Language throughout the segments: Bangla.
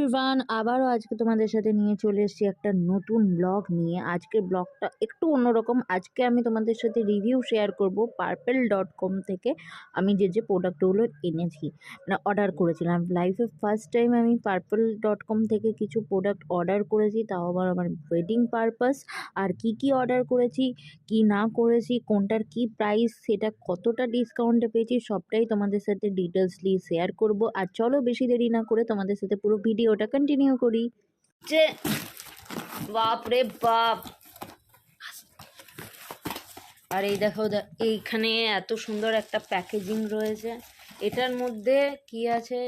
এভরিওয়ান, আবারও আজকে তোমাদের সাথে নিয়ে চলে এসেছি একটা নতুন ব্লগ নিয়ে। আজকের ব্লগটা একটু অন্যরকম। আজকে আমি তোমাদের সাথে রিভিউ শেয়ার করব purple.com থেকে আমি যে প্রোডাক্টগুলো এনেছি, মানে অর্ডার করেছিলাম। লাইফে ফার্স্ট টাইম আমি purple.com থেকে কিছু প্রোডাক্ট অর্ডার করেছি, তাও আবার আমার ওয়েডিং পারপাস। আর কি অর্ডার করেছি, কি না করেছি, কোনটার কি প্রাইস, সেটা কতটা ডিসকাউন্টে পেয়েছি, সবটাই তোমাদের সাথে ডিটেলসলি শেয়ার করব। আর চলো বেশি দেরি না করে তোমাদের সাথে পুরো ভিডিওটা কন্টিনিউ করি। যে বাপ রে বাপ! আর এই দেখো, এইখানে এত সুন্দর একটা প্যাকেজিং রয়েছে। এটার মধ্যে কি আছে?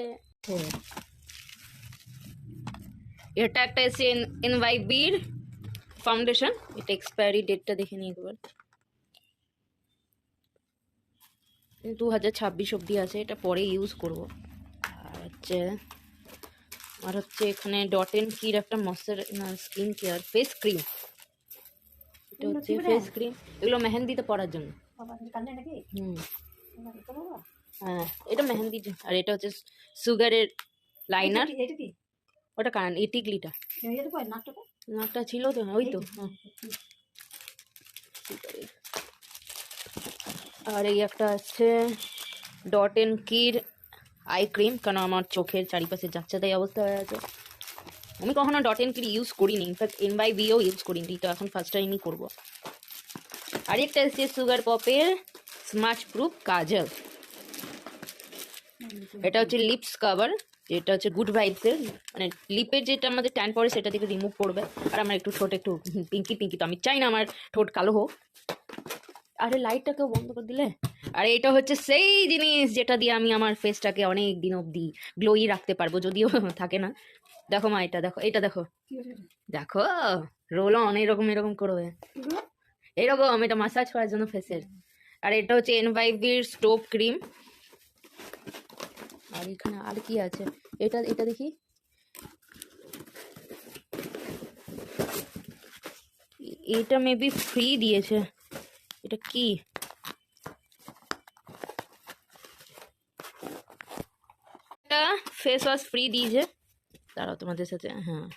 এটা একটা এসে এনওয়াইবির ফাউন্ডেশন। এটা এক্সপায়ারি ডেটটা দেখে নিই একবার। 2026 অবধি আছে, এটা পরে ইউজ করব। আর হচ্ছে এখানে ডট এন্ড কির একটা স্কিন কেয়ার ফেস ক্রিম। এটা হচ্ছে ফেস ক্রিম, এগুলো মেহেন্দিতে পরার জন্য। হ্যাঁ, এটা মেহেন্দির। আর এটা হচ্ছে সুগারের লাইনার। ওটা কারণ এই টিকলিটা নাকটা ছিল তো, ওই তো। আর এই একটা আছে ডট এন্ড কির আই ক্রিম, কারণ আমার চোখের চারিপাশে যাচ্ছে তাই অবস্থা হয়ে আছে। আমি কখনো ডট এন্ড কির ইউজ করিনি, ইনফ্যাক্ট এনওয়াইবিও ইউজ করিনি, তো এখন ফার্স্ট টাইমই করবো। আর একটা এসছে সুগার পপের স্মাচ প্রুফ কাজল। এটা হচ্ছে লিপস কাভার, যেটা হচ্ছে গুড ভাইবসের, মানে লিপের যেটা আমাদের ট্যান পড়ে সেটা থেকে রিমুভ করবে। আর আমার একটু ঠোঁট একটু পিঙ্কি, তো আমি চাই না আমার ঠোঁট কালো হোক। আরে লাইটটাকেও বন্ধ করে দিলে। আর এটা হচ্ছে সেই জিনিস যেটা দিয়ে আমি আমার ফেসটাকে অনেক দিন অবধি গ্লোই রাখতে পারবো, যদিও থাকে না। দেখো মা, এটা দেখো, এটা দেখো, দেখো রোল অন এরকম করবে, এরকম। এটা মাসাজ করার জন্য ফেসের। আর এটা হচ্ছে এনওয়াইবির স্টোভ ক্রিম। আর এখানে আর কি আছে, এটা দেখি। এটা মেবি ফ্রি দিয়েছে। এটা কি? এটা ফেস ওয়াশ ফ্রি দিয়েছে। দাঁড়াও তোমাদের সাথে, হ্যাঁ,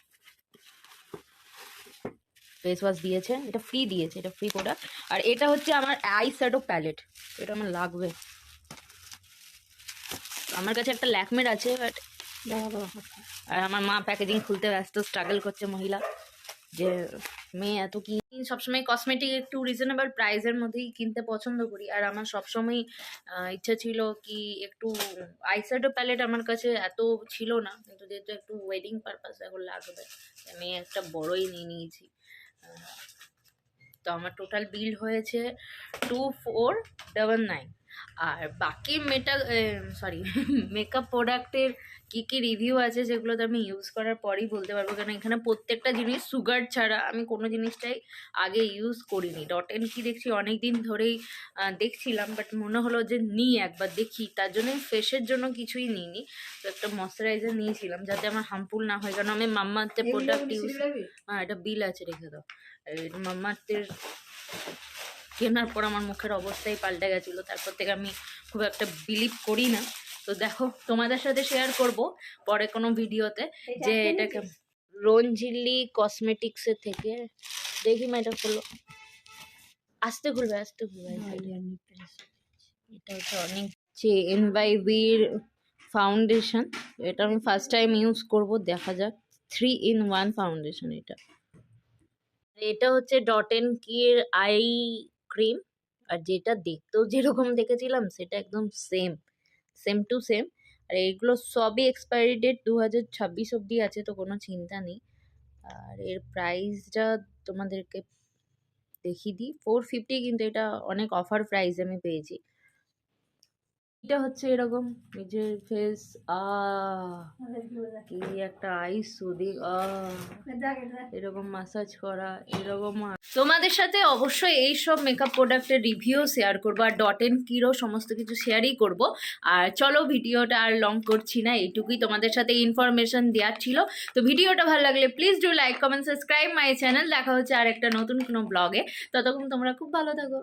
ফেস ওয়াশ দিয়েছে, এটা ফ্রি দিয়েছে, এটা ফ্রি প্রোডাক্ট। আর এটা হচ্ছে আমার আই শ্যাডো প্যালেট, এটা আমার লাগবে। আমার কাছে একটা ল্যাকমের আছে, বাট আর আমার মা প্যাকেজিং খুলতে ব্যস্ত, স্ট্রাগল করছে মহিলা, যে মেয়ে এত কি। সবসময় কসমেটিক একটু রিজনেবল প্রাইসের মধ্যেই কিনতে পছন্দ করি। আর আমার সবসময় ইচ্ছা ছিল কি একটু আইশ্যাডো প্যালেট আমার কাছে এত ছিল না, কিন্তু যেহেতু একটু ওয়েডিং পারপাস এখন লাগবে, আমি একটা বড়ই নিয়ে নিয়েছি। তো আমার টোটাল বিল হয়েছে 2499। আর বাকি মেকআপ প্রোডাক্টের কি রিভিউ আছে যেগুলোতে আমি ইউজ করার পরেই বলতে পারবো, কারণ এখানে প্রত্যেকটা জিনিস সুগার ছাড়া আমি কোনো জিনিসটাই আগে ইউজ করিনি। ডট এন্ড কি দেখছি অনেক দিন ধরেই দেখছিলাম, বাট মনে হলো যে একবার দেখি, তার জন্য ফেসের জন্য কিছুই নিইনি। তো একটা ময়শ্চারাইজার নিয়েছিলাম যাতে আমার হার্মফুল না হয়, কারণ আমি মাম্মাআর্থের প্রোডাক্ট ইউজ। হ্যাঁ, এটা বিল আছে, রেখে দাও। মাম্মাআর্থের কেনার পর আমার মুখের অবস্থাই পাল্টে গেছিলো, তারপর থেকে আমি খুব একটা বিলিভ করি না। তো দেখো, তোমাদের সাথে শেয়ার করব পরে কোনো ভিডিওতে যে এটাকে রঞ্জিলি কসমেটিক্সের থেকে। দেখি মা, এটা খুললো, আস্তে খুলবে। এটা হচ্ছে অনেক এনওয়াইবির ফাউন্ডেশন। এটা আমি ফার্স্ট টাইম ইউজ করব, দেখা যাক। 3-in-1 ফাউন্ডেশন এটা। এটা হচ্ছে ডট এন্ড কির আই ক্রিম। আর যেটা দেখতেও যেরকম দেখেছিলাম সেটা একদম সেম টু সেম। আর এইগুলো সবই এক্সপায়ারি ডেট 2026 অবধি আছে, তো কোনো চিন্তা নেই। আর এর প্রাইসটা তোমাদেরকে দেখিয়ে দিই, 450, কিন্তু এটা অনেক অফার প্রাইস আমি পেয়েছি। এটা হচ্ছে এরকম নিজের ফেস কি একটা আইস সুদিং এরকম মাসাজ করা, এরকম। তোমাদের সাথে অবশ্যই এই সব মেকআপ প্রোডাক্টের রিভিউ শেয়ার করবো, আর ডট এন্ড কিরও সমস্ত কিছু শেয়ারই করব। আর চলো, ভিডিওটা আর লং করছি না, এইটুকুই তোমাদের সাথে ইনফরমেশন দেওয়ার ছিল। তো ভিডিওটা ভালো লাগলে please do like, comment, subscribe my channel. দেখা হচ্ছে আর একটা নতুন কোনো ব্লগে। ততক্ষণ তোমরা খুব ভালো থাকো।